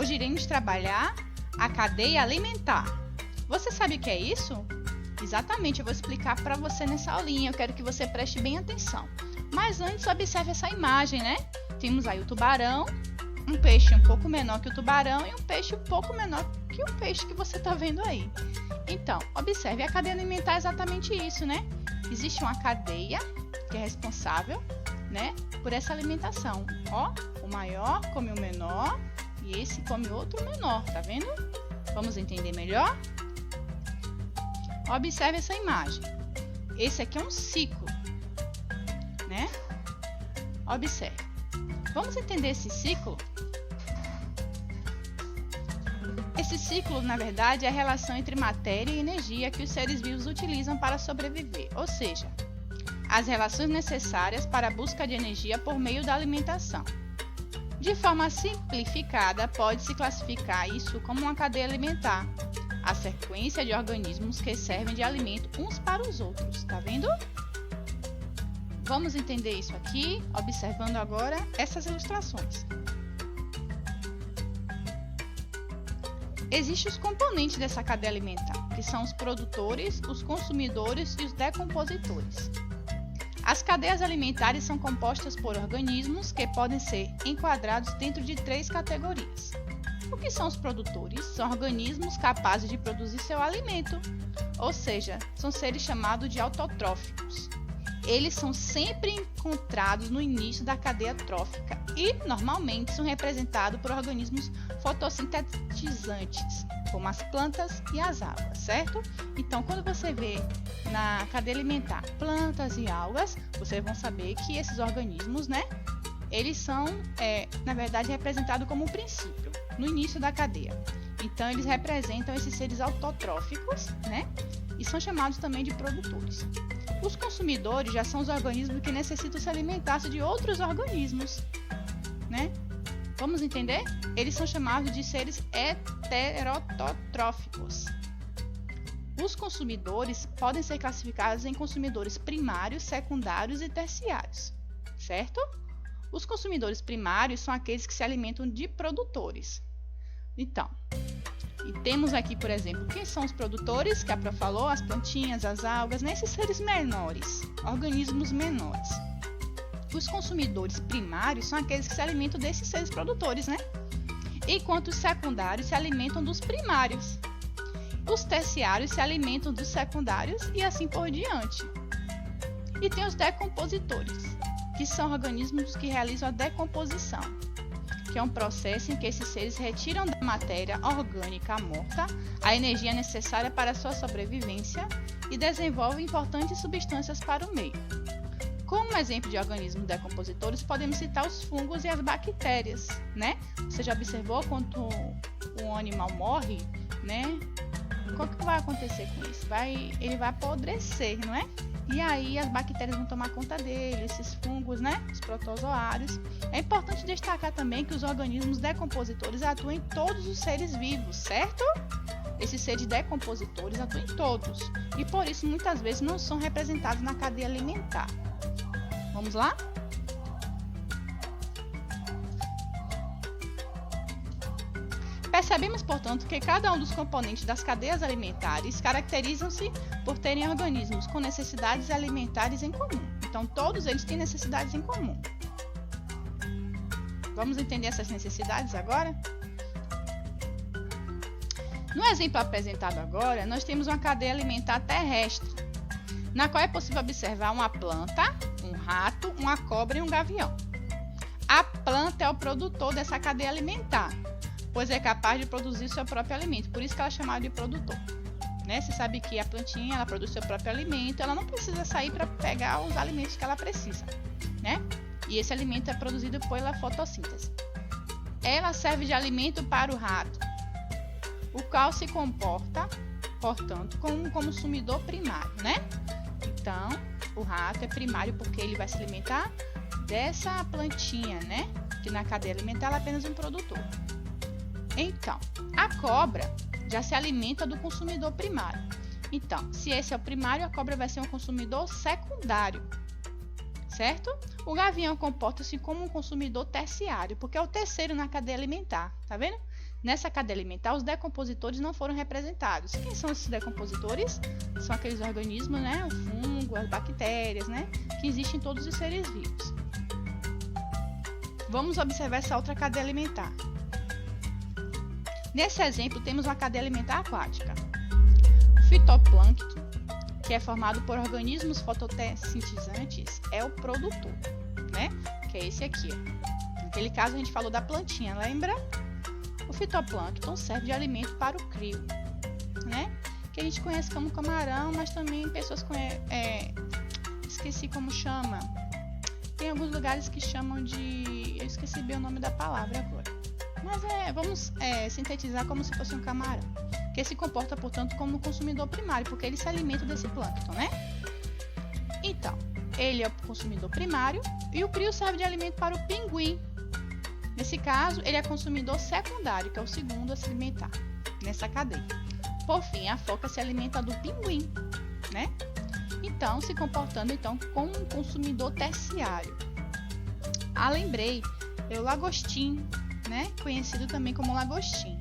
Hoje iremos trabalhar a cadeia alimentar. Você sabe o que é isso? Exatamente, eu vou explicar para você nessa aulinha. Eu quero que você preste bem atenção. Mas antes, observe essa imagem, né? Temos aí o tubarão, um peixe um pouco menor que o tubarão e um peixe um pouco menor que o peixe que você está vendo aí. Então, observe, a cadeia alimentar é exatamente isso, né? Existe uma cadeia que é responsável, né, por essa alimentação. Ó, o maior come o menor e esse come outro menor, tá vendo? Vamos entender melhor? Observe essa imagem. Esse aqui é um ciclo, né? Observe. Vamos entender esse ciclo? Esse ciclo, na verdade, é a relação entre matéria e energia que os seres vivos utilizam para sobreviver, ou seja, as relações necessárias para a busca de energia por meio da alimentação. De forma simplificada, pode-se classificar isso como uma cadeia alimentar, a sequência de organismos que servem de alimento uns para os outros, tá vendo? Vamos entender isso aqui, observando agora essas ilustrações. Existem os componentes dessa cadeia alimentar, que são os produtores, os consumidores e os decompositores. As cadeias alimentares são compostas por organismos que podem ser enquadrados dentro de 3 categorias. O que são os produtores? São organismos capazes de produzir seu alimento, ou seja, são seres chamados de autotróficos. Eles são sempre encontrados no início da cadeia trófica e, normalmente, são representados por organismos fotossintetizantes, como as plantas e as algas, certo? Então, quando você vê na cadeia alimentar plantas e algas, vocês vão saber que esses organismos, né, eles são, na verdade, representados como um princípio, no início da cadeia. Então, eles representam esses seres autotróficos, né, e são chamados também de produtores. Os consumidores já são os organismos que necessitam se alimentar de outros organismos, né? Vamos entender? Eles são chamados de seres heterotróficos. Os consumidores podem ser classificados em consumidores primários, secundários e terciários, certo? Os consumidores primários são aqueles que se alimentam de produtores. Então, e temos aqui, por exemplo, quem são os produtores, que a Pro falou, as plantinhas, as algas, né? Esses seres menores, organismos menores. Os consumidores primários são aqueles que se alimentam desses seres produtores, né? Enquanto os secundários se alimentam dos primários. Os terciários se alimentam dos secundários e assim por diante. E tem os decompositores, que são organismos que realizam a decomposição, que é um processo em que esses seres retiram da matéria orgânica morta a energia necessária para a sua sobrevivência e desenvolvem importantes substâncias para o meio. Como exemplo de organismos decompositores, podemos citar os fungos e as bactérias, né? Você já observou quando um animal morre, né? O que vai acontecer com isso? Ele vai apodrecer, não é? E aí as bactérias vão tomar conta dele, esses fungos, né? Os protozoários. É importante destacar também que os organismos decompositores atuam em todos os seres vivos, certo? Esses seres decompositores atuam em todos e por isso muitas vezes não são representados na cadeia alimentar. Vamos lá? Percebemos, portanto, que cada um dos componentes das cadeias alimentares caracterizam-se por terem organismos com necessidades alimentares em comum. Então, todos eles têm necessidades em comum. Vamos entender essas necessidades agora? No exemplo apresentado agora, nós temos uma cadeia alimentar terrestre, na qual é possível observar uma planta, um rato, uma cobra e um gavião. A planta é o produtor dessa cadeia alimentar, pois é capaz de produzir seu próprio alimento, por isso que ela é chamada de produtor. Né? Você sabe que a plantinha ela produz seu próprio alimento, ela não precisa sair para pegar os alimentos que ela precisa, né? E esse alimento é produzido pela fotossíntese. Ela serve de alimento para o rato, o qual se comporta, portanto, como um consumidor primário, né? Então, o rato é primário porque ele vai se alimentar dessa plantinha, né? Que na cadeia alimentar ela é apenas um produtor. Então, a cobra já se alimenta do consumidor primário. Então, se esse é o primário, a cobra vai ser um consumidor secundário, certo? O gavião comporta-se como um consumidor terciário, porque é o terceiro na cadeia alimentar, tá vendo? Nessa cadeia alimentar, os decompositores não foram representados. Quem são esses decompositores? São aqueles organismos, né, o fungo, as bactérias, né, que existem em todos os seres vivos. Vamos observar essa outra cadeia alimentar. Nesse exemplo, temos uma cadeia alimentar aquática. O fitoplâncton, que é formado por organismos fotossintetizantes, é o produtor, né, que é esse aqui. Naquele caso, a gente falou da plantinha, lembra? O fitoplâncton serve de alimento para o crio, né? Que a gente conhece como camarão, mas também pessoas conhecem, esqueci como chama. Tem alguns lugares que chamam de... eu esqueci bem o nome da palavra agora. Mas vamos sintetizar como se fosse um camarão, que se comporta, portanto, como consumidor primário, porque ele se alimenta desse plâncton, né? Então, ele é o consumidor primário e o crio serve de alimento para o pinguim. Nesse caso, ele é consumidor secundário, que é o segundo a se alimentar nessa cadeia. Por fim, a foca se alimenta do pinguim, né? Então, se comportando como um consumidor terciário. Lembrei, é o lagostim, né? Conhecido também como lagostim.